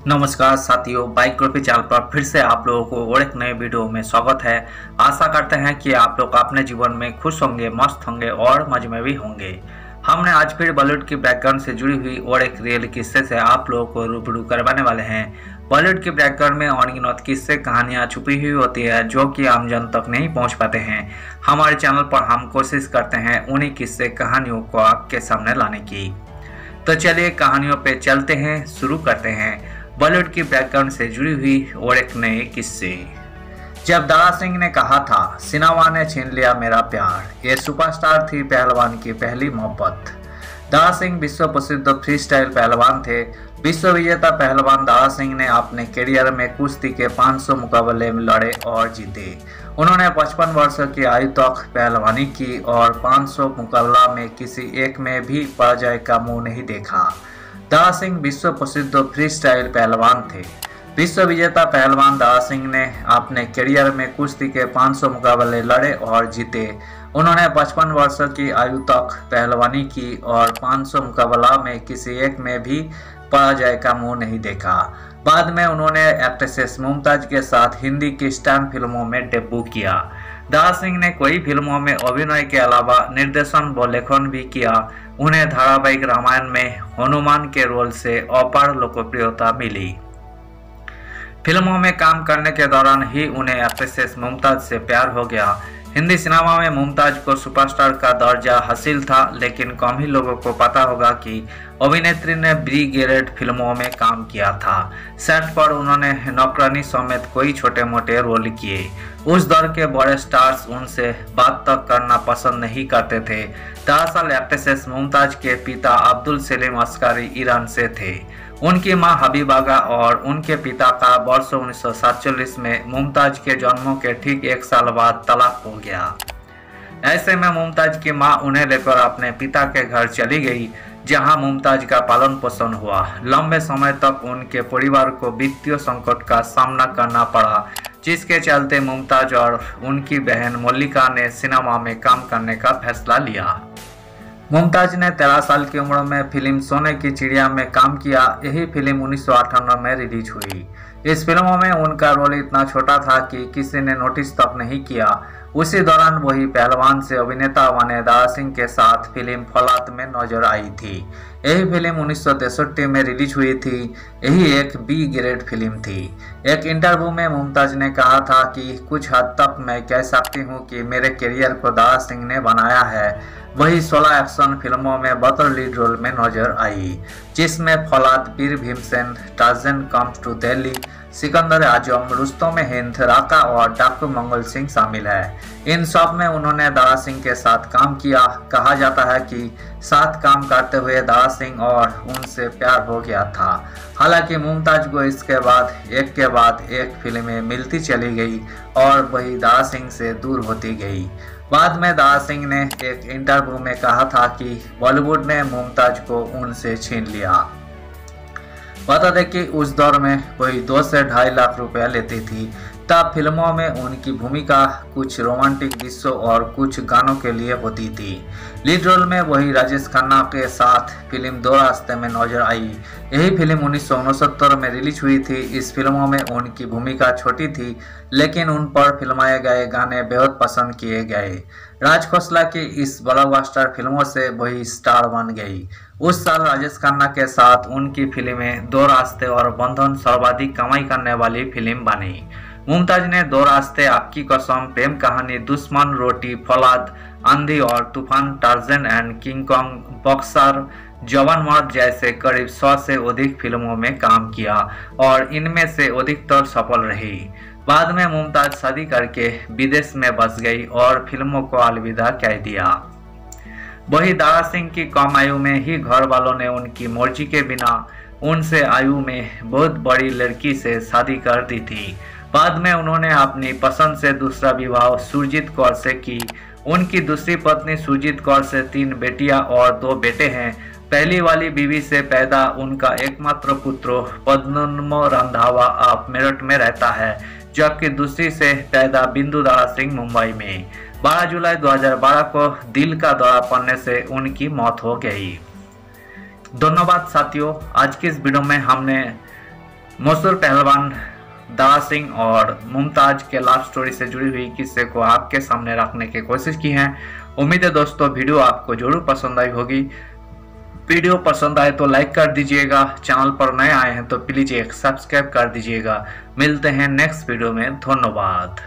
नमस्कार साथियों, bike group channel पर फिर से आप लोगों को और एक नए वीडियो में स्वागत है। आशा करते हैं कि आप लोग अपने जीवन में खुश होंगे, मस्त होंगे और मजे में भी होंगे। हमने आज फिर बॉलीवुड की बैकग्राउंड से जुड़ी हुई और एक रियल किस्से से आप लोगों को रूबरू करवाने वाले हैं। बॉलीवुड की बैकग्राउंड में अनगिनत किस्से कहानियां छुपी हुई होती है जो कि आम जन तक नहीं पहुंच पाते हैं। हमारे चैनल पर हम कोशिश करते हैं उन्हीं किस्से कहानियों को आपके सामने लाने की। तो चलिए कहानियों पे चलते हैं, शुरू करते हैं बॉलीवुड की बैकग्राउंड से जुड़ी हुई और एक नए किस्से। जब दारा सिंह ने कहा था सिनेमा ने छीन लिया मेरा प्यार, ये सुपरस्टार थी पहलवान की पहली मोहब्बत। दारा सिंह विश्व प्रसिद्ध फ्री स्टाइल पहलवान थे। विश्व विजेता पहलवान दारा सिंह ने अपने करियर में कुश्ती के 500 मुकाबले में लड़े और जीते। उन्होंने 55 वर्षों की आयु तक पहलवानी की और 500 मुकाबला में किसी एक में भी पराजय का मुंह नहीं देखा। दारा सिंह विश्व प्रसिद्ध फ्री स्टाइल पहलवान थे। विश्व विजेता पहलवान दारा सिंह ने अपने करियर में कुश्ती के 500 मुकाबले लड़े और जीते। उन्होंने 55 वर्षों की आयु तक पहलवानी की और 500 मुकाबला में किसी एक में भी पराजय का मुंह नहीं देखा। बाद में उन्होंने एक्ट्रेस मुमताज के साथ हिंदी की स्टैंड फिल्मों में डेब्यू किया। दारा सिंह ने कई फिल्मों में अभिनय के अलावा निर्देशन व लेखन भी किया। उन्हें धारावाहिक रामायण में हनुमान के रोल से अपार लोकप्रियता मिली। फिल्मों में काम करने के दौरान ही उन्हें एक्ट्रेस मुमताज से प्यार हो गया। हिंदी सिनेमा में मुमताज को सुपरस्टार का दर्जा हासिल था, लेकिन कम ही लोगों को पता होगा कि अभिनेत्री ने बी ग्रेड फिल्मों में काम किया था। सेट पर उन्होंने नौकरानी समेत कई छोटे मोटे रोल किए। उस दौर के बड़े स्टार्स उनसे बात तक करना पसंद नहीं करते थे। दरअसल एक्ट्रेस मुमताज के पिता अब्दुल सलीम अस्कारी ईरान से थे। उनकी मां हबीबागा और उनके पिता का वर्ष 1947 में मुमताज के जन्म के ठीक 1 साल बाद तलाक हो गया। ऐसे में मुमताज की मां उन्हें लेकर अपने पिता के घर चली गई, जहां मुमताज का पालन पोषण हुआ। लंबे समय तक उनके परिवार को वित्तीय संकट का सामना करना पड़ा, जिसके चलते मुमताज और उनकी बहन मल्लिका ने सिनेमा में काम करने का फैसला लिया। मुमताज ने 13 साल की उम्र में फिल्म सोने की चिड़िया में काम किया। यही फिल्म 1998 में रिलीज हुई। इस फिल्म में उनका रोल इतना छोटा था कि किसी ने नोटिस तक नहीं किया। उसी दौरान वही पहलवान से अभिनेता बने दारा सिंह के साथ फिल्म फौलाद में नजर आई थी। यही फिल्म 1963 में रिलीज हुई थी। यही एक बी ग्रेड फिल्म थी। एक इंटरव्यू में मुमताज ने कहा था कि कुछ हद तक मैं कह सकती हूँ कि मेरे करियर को दारा सिंह ने बनाया है। वही 16 एक्शन फिल्मों में बतौर लीड रोल में नजर आई, जिसमें Faulad, Veer Bhimsen, Tarzan comes to Delhi, Sikandar Azam, Rustam Hind, Raka और डाकू मंगल सिंह शामिल है। इन सब में उन्होंने दारा सिंह के साथ काम किया। कहा जाता है कि साथ काम करते हुए दारा सिंह और उनसे प्यार हो गया था। हालांकि मुमताज को इसके बाद एक फिल्में मिलती चली गई और वही दारा सिंह से दूर होती गई। बाद में दारा सिंह ने एक इंटरव्यू में कहा था कि बॉलीवुड ने मुमताज को उनसे छीन लिया। बता दें कि उस दौर में वही 2 से 2.5 लाख रुपया लेती थी। तब फिल्मों में उनकी भूमिका कुछ रोमांटिक दृश्यों और कुछ गानों के लिए होती थी। लीड रोल में वही राजेश खन्ना के साथ फिल्म दो रास्ते में नजर आई। यही फिल्म 1969 में रिलीज हुई थी। इस फिल्मों में उनकी भूमिका छोटी थी, लेकिन उन पर फिल्माए गए गाने बेहद पसंद किए गए। राज खोसला की इस ब्लॉकबस्टर फिल्मों से वही स्टार बन गई। उस साल राजेश खन्ना के साथ उनकी फिल्में दो रास्ते और बंधन सर्वाधिक कमाई करने वाली फिल्म बनी। मुमताज ने दो रास्ते, आपकी कसम, प्रेम कहानी, दुश्मन, रोटी, फौलाद, आंधी और तूफान, Tarzan and king Kong, boxer, जवान मर्द जैसे करीब 100 से अधिक फिल्मों में काम किया और इनमें से अधिकतर सफल रही। बाद में मुमताज शादी करके विदेश में बस गई और फिल्मों को अलविदा कह दिया। वही दारा सिंह की कम आयु में ही घर वालों ने उनकी मर्जी के बिना उनसे आयु में बहुत बड़ी लड़की से शादी कर दी थी। बाद में उन्होंने अपनी पसंद से दूसरा विवाह सुरजीत कौर से की। उनकी दूसरी पत्नी सुरजीत कौर से 3 बेटियां और 2 बेटे हैं। पहली वाली बीवी से पैदा उनका एकमात्र पुत्र पद्मनाभ रंधावा अब मेरठ में रहता है, जबकि दूसरी से पैदा बिंदु दारा सिंह मुंबई में। 12 जुलाई 2012 को दिल का दौरा पड़ने से उनकी मौत हो गई। धन्यवाद साथियों, आज की इस वीडियो में हमने मशहूर पहलवान दारा सिंह और मुमताज के लव स्टोरी से जुड़ी हुई किस्से को आपके सामने रखने की कोशिश की है। उम्मीद है दोस्तों वीडियो आपको जरूर पसंद आई होगी। वीडियो पसंद आए तो लाइक कर दीजिएगा, चैनल पर नए आए हैं तो प्लीज एक सब्सक्राइब कर दीजिएगा। मिलते हैं नेक्स्ट वीडियो में, धन्यवाद।